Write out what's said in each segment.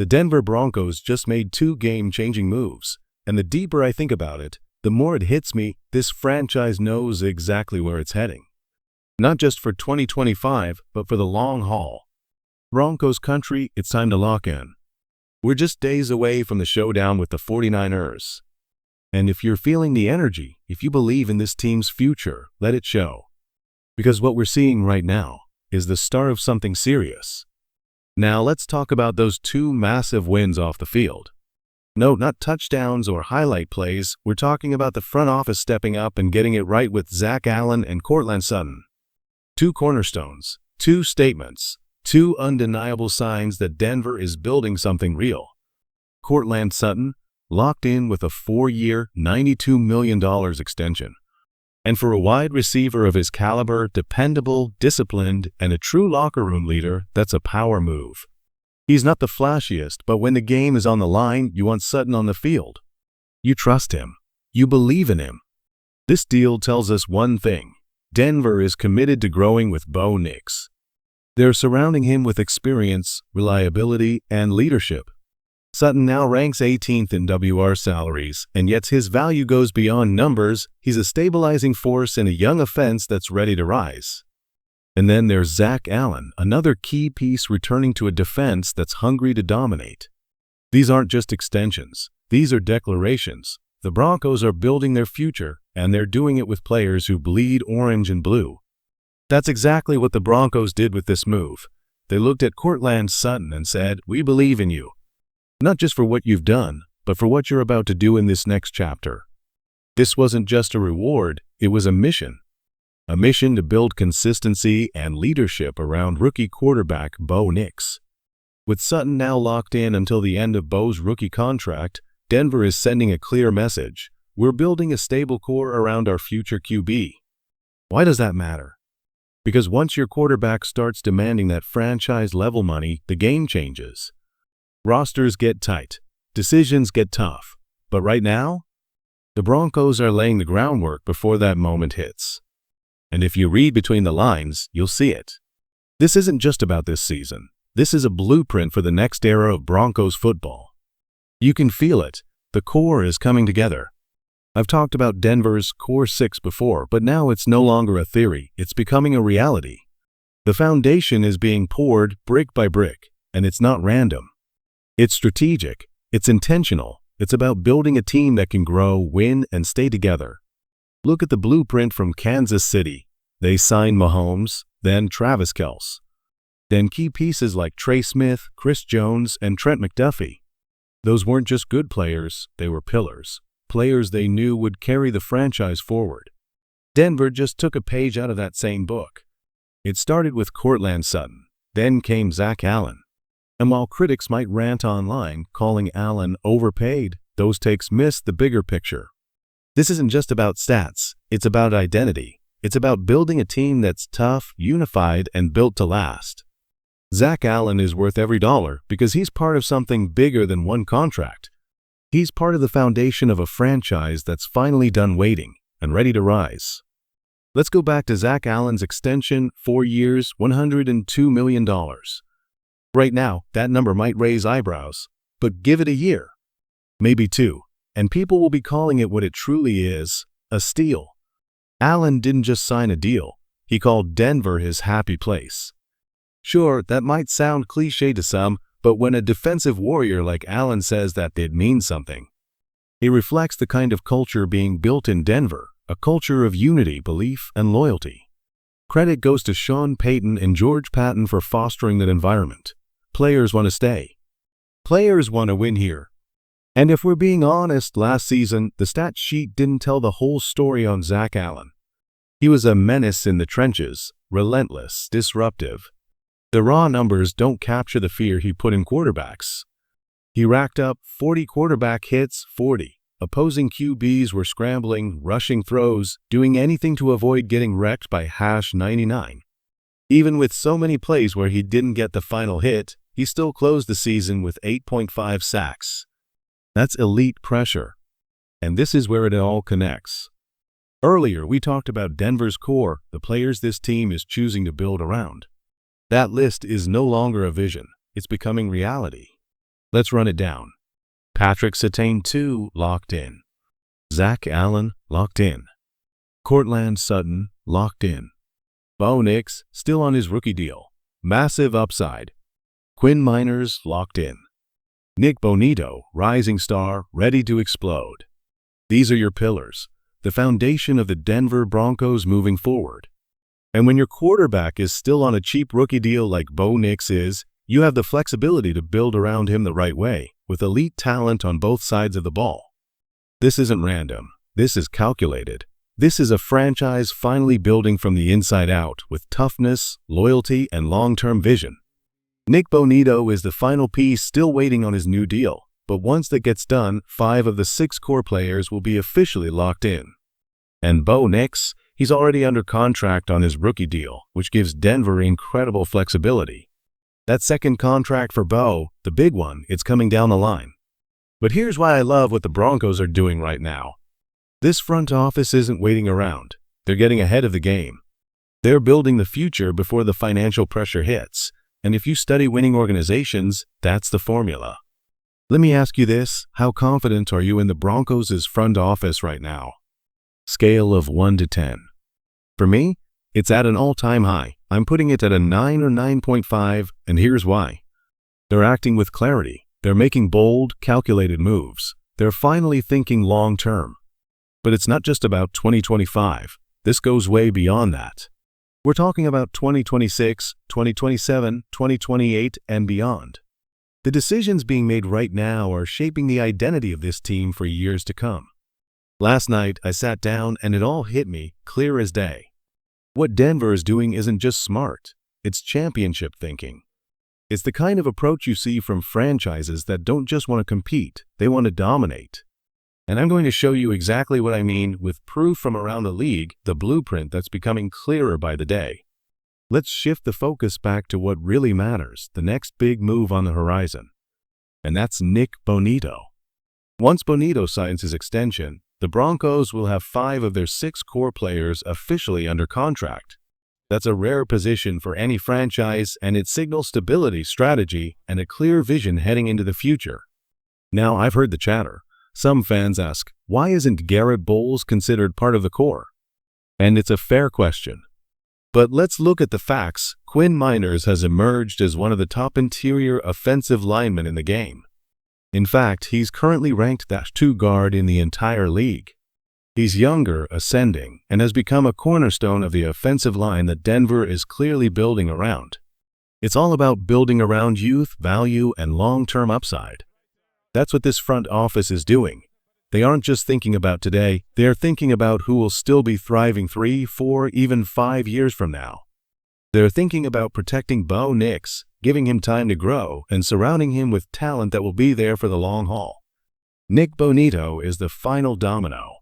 The Denver Broncos just made two game-changing moves, and the deeper I think about it, the more it hits me this franchise knows exactly where it's heading. Not just for 2025, but for the long haul. Broncos country, it's time to lock in. We're just days away from the showdown with the 49ers. And if you're feeling the energy, if you believe in this team's future, let it show. Because what we're seeing right now is the start of something serious. Now let's talk about those two massive wins off the field. No, not touchdowns or highlight plays. We're talking about the front office stepping up and getting it right with Zach Allen and Courtland Sutton. Two cornerstones, two statements, two undeniable signs that Denver is building something real. Courtland Sutton locked in with a 4-year, $92 million extension. And for a wide receiver of his caliber, dependable, disciplined, and a true locker room leader, that's a power move. He's not the flashiest, but when the game is on the line, you want Sutton on the field. You trust him. You believe in him. This deal tells us one thing. Denver is committed to growing with Bo Nix. They're surrounding him with experience, reliability, and leadership. Sutton now ranks 18th in WR salaries, and yet his value goes beyond numbers. He's a stabilizing force in a young offense that's ready to rise. And then there's Zach Allen, another key piece returning to a defense that's hungry to dominate. These aren't just extensions. These are declarations. The Broncos are building their future, and they're doing it with players who bleed orange and blue. That's exactly what the Broncos did with this move. They looked at Courtland Sutton and said, "We believe in you. Not just for what you've done, but for what you're about to do in this next chapter." This wasn't just a reward, it was a mission. A mission to build consistency and leadership around rookie quarterback Bo Nix. With Sutton now locked in until the end of Bo's rookie contract, Denver is sending a clear message. We're building a stable core around our future QB. Why does that matter? Because once your quarterback starts demanding that franchise-level money, the game changes. Rosters get tight. Decisions get tough. But right now, the Broncos are laying the groundwork before that moment hits. And if you read between the lines, you'll see it. This isn't just about this season. This is a blueprint for the next era of Broncos football. You can feel it. The core is coming together. I've talked about Denver's Core 6 before, but now it's no longer a theory. It's becoming a reality. The foundation is being poured brick by brick, and it's not random. It's strategic. It's intentional. It's about building a team that can grow, win, and stay together. Look at the blueprint from Kansas City. They signed Mahomes, then Travis Kelce. Then key pieces like Trey Smith, Chris Jones, and Trent McDuffie. Those weren't just good players, they were pillars. Players they knew would carry the franchise forward. Denver just took a page out of that same book. It started with Courtland Sutton. Then came Zach Allen. And while critics might rant online, calling Allen overpaid, those takes miss the bigger picture. This isn't just about stats, it's about identity. It's about building a team that's tough, unified, and built to last. Zach Allen is worth every dollar because he's part of something bigger than one contract. He's part of the foundation of a franchise that's finally done waiting and ready to rise. Let's go back to Zach Allen's extension, 4 years, $102 million. Right now, that number might raise eyebrows, but give it a year, maybe 2, and people will be calling it what it truly is, a steal. Allen didn't just sign a deal, he called Denver his happy place. Sure, that might sound cliche to some, but when a defensive warrior like Allen says that, it means something. It reflects the kind of culture being built in Denver, a culture of unity, belief, and loyalty. Credit goes to Sean Payton and George Patton for fostering that environment. Players want to stay. Players want to win here. And if we're being honest, last season, the stat sheet didn't tell the whole story on Zach Allen. He was a menace in the trenches, relentless, disruptive. The raw numbers don't capture the fear he put in quarterbacks. He racked up 40 quarterback hits, 40. Opposing QBs were scrambling, rushing throws, doing anything to avoid getting wrecked by #99. Even with so many plays where he didn't get the final hit, he still closed the season with 8.5 sacks. That's elite pressure. And this is where it all connects. Earlier, we talked about Denver's core, the players this team is choosing to build around. That list is no longer a vision. It's becoming reality. Let's run it down. Patrick Surtain 2 locked in. Zach Allen locked in. Courtland Sutton locked in. Bo Nix still on his rookie deal. Massive upside. Quinn Miners locked in. Nick Bonito, rising star, ready to explode. These are your pillars, the foundation of the Denver Broncos moving forward. And when your quarterback is still on a cheap rookie deal like Bo Nix is, you have the flexibility to build around him the right way, with elite talent on both sides of the ball. This isn't random. This is calculated. This is a franchise finally building from the inside out with toughness, loyalty, and long-term vision. Nick Bonito is the final piece still waiting on his new deal, but once that gets done, 5 of the 6 core players will be officially locked in. And Bo Nix, he's already under contract on his rookie deal, which gives Denver incredible flexibility. That second contract for Bo, the big one, it's coming down the line. But here's why I love what the Broncos are doing right now. This front office isn't waiting around. They're getting ahead of the game. They're building the future before the financial pressure hits. And if you study winning organizations, that's the formula. Let me ask you this, how confident are you in the Broncos' front office right now? Scale of 1 to 10. For me, it's at an all-time high. I'm putting it at a 9 or 9.5, and here's why. They're acting with clarity. They're making bold, calculated moves. They're finally thinking long-term. But it's not just about 2025. This goes way beyond that. We're talking about 2026, 2027, 2028, and beyond. The decisions being made right now are shaping the identity of this team for years to come. Last night, I sat down and it all hit me, clear as day. What Denver is doing isn't just smart. It's championship thinking. It's the kind of approach you see from franchises that don't just want to compete, they want to dominate. And I'm going to show you exactly what I mean with proof from around the league, the blueprint that's becoming clearer by the day. Let's shift the focus back to what really matters, the next big move on the horizon. And that's Nick Bonito. Once Bonito signs his extension, the Broncos will have 5 of their 6 core players officially under contract. That's a rare position for any franchise, and it signals stability, strategy, and a clear vision heading into the future. Now, I've heard the chatter. Some fans ask, why isn't Garrett Bowles considered part of the core? And it's a fair question. But let's look at the facts. Quinn Miners has emerged as one of the top interior offensive linemen in the game. In fact, he's currently ranked that 2 guard in the entire league. He's younger, ascending, and has become a cornerstone of the offensive line that Denver is clearly building around. It's all about building around youth, value, and long-term upside. That's what this front office is doing. They aren't just thinking about today, they're thinking about who will still be thriving 3, 4, even 5 years from now. They're thinking about protecting Bo Nix, giving him time to grow, and surrounding him with talent that will be there for the long haul. Nick Bonito is the final domino.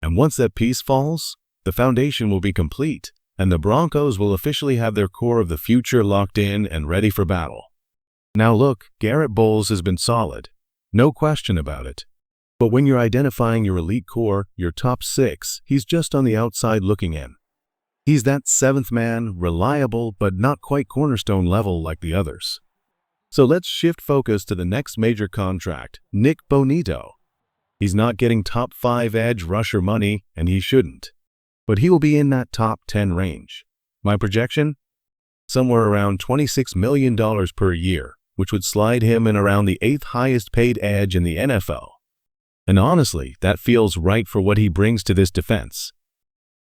And once that piece falls, the foundation will be complete, and the Broncos will officially have their core of the future locked in and ready for battle. Now look, Garrett Bowles has been solid. No question about it. But when you're identifying your elite core, your top 6, he's just on the outside looking in. He's that 7th man, reliable but not quite cornerstone level like the others. So let's shift focus to the next major contract, Nick Bonito. He's not getting top 5 edge rusher money, and he shouldn't. But he will be in that top 10 range. My projection? Somewhere around $26 million per year, which would slide him in around the 8th highest paid edge in the NFL. And honestly, that feels right for what he brings to this defense.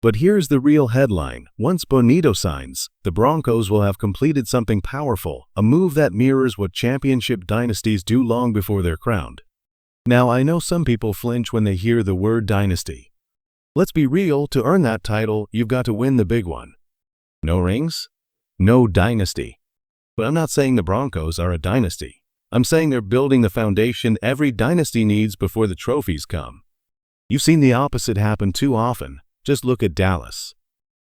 But here's the real headline. Once Bonito signs, the Broncos will have completed something powerful, a move that mirrors what championship dynasties do long before they're crowned. Now, I know some people flinch when they hear the word dynasty. Let's be real, to earn that title, you've got to win the big one. No rings? No dynasty. But I'm not saying the Broncos are a dynasty. I'm saying they're building the foundation every dynasty needs before the trophies come. You've seen the opposite happen too often. Just look at Dallas.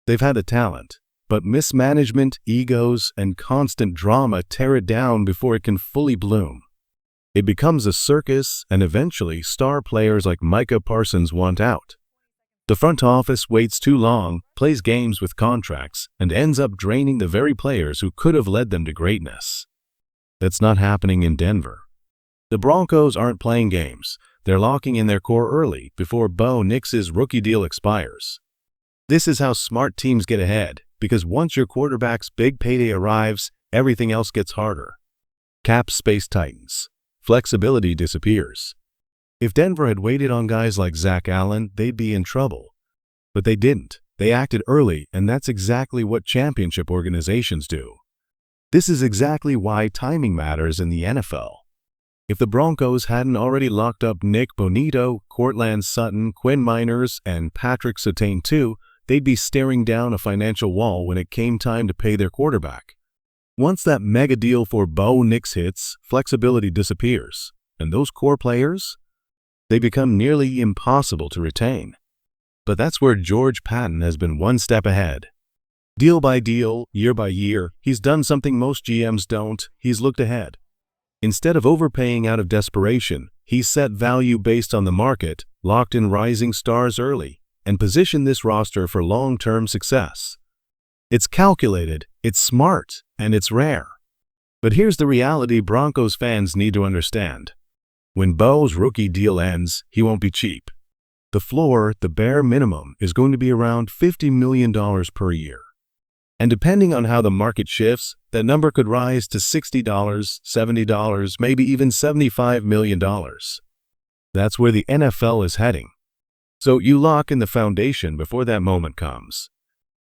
They've had the talent, but mismanagement, egos, and constant drama tear it down before it can fully bloom. It becomes a circus, and eventually star players like Micah Parsons want out. The front office waits too long, plays games with contracts, and ends up draining the very players who could have led them to greatness. That's not happening in Denver. The Broncos aren't playing games. They're locking in their core early before Bo Nix's rookie deal expires. This is how smart teams get ahead, because once your quarterback's big payday arrives, everything else gets harder. Cap space tightens. Flexibility disappears. If Denver had waited on guys like Zach Allen, they'd be in trouble. But they didn't. They acted early, and that's exactly what championship organizations do. This is exactly why timing matters in the NFL. If the Broncos hadn't already locked up Nick Bonito, Courtland Sutton, Quinn Miners, and Patrick Surtain too, they'd be staring down a financial wall when it came time to pay their quarterback. Once that mega deal for Bo Nix hits, flexibility disappears, and those core players, they become nearly impossible to retain. But that's where George Paton has been one step ahead. Deal by deal, year by year, he's done something most GMs don't. He's looked ahead. Instead of overpaying out of desperation, he's set value based on the market, locked in rising stars early, and positioned this roster for long-term success. It's calculated, it's smart, and it's rare. But here's the reality Broncos fans need to understand. When Bo's rookie deal ends, he won't be cheap. The floor, the bare minimum, is going to be around $50 million per year. And depending on how the market shifts, that number could rise to $60, $70, maybe even $75 million. That's where the NFL is heading. So you lock in the foundation before that moment comes.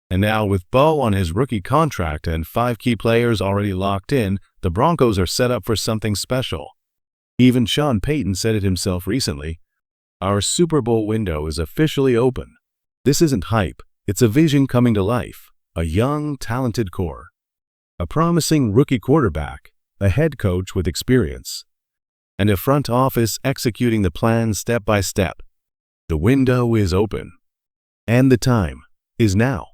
And now with Bo on his rookie contract and 5 key players already locked in, the Broncos are set up for something special. Even Sean Payton said it himself recently, "Our Super Bowl window is officially open." This isn't hype, it's a vision coming to life. A young, talented core. A promising rookie quarterback, a head coach with experience, and a front office executing the plan step by step. The window is open. And the time is now.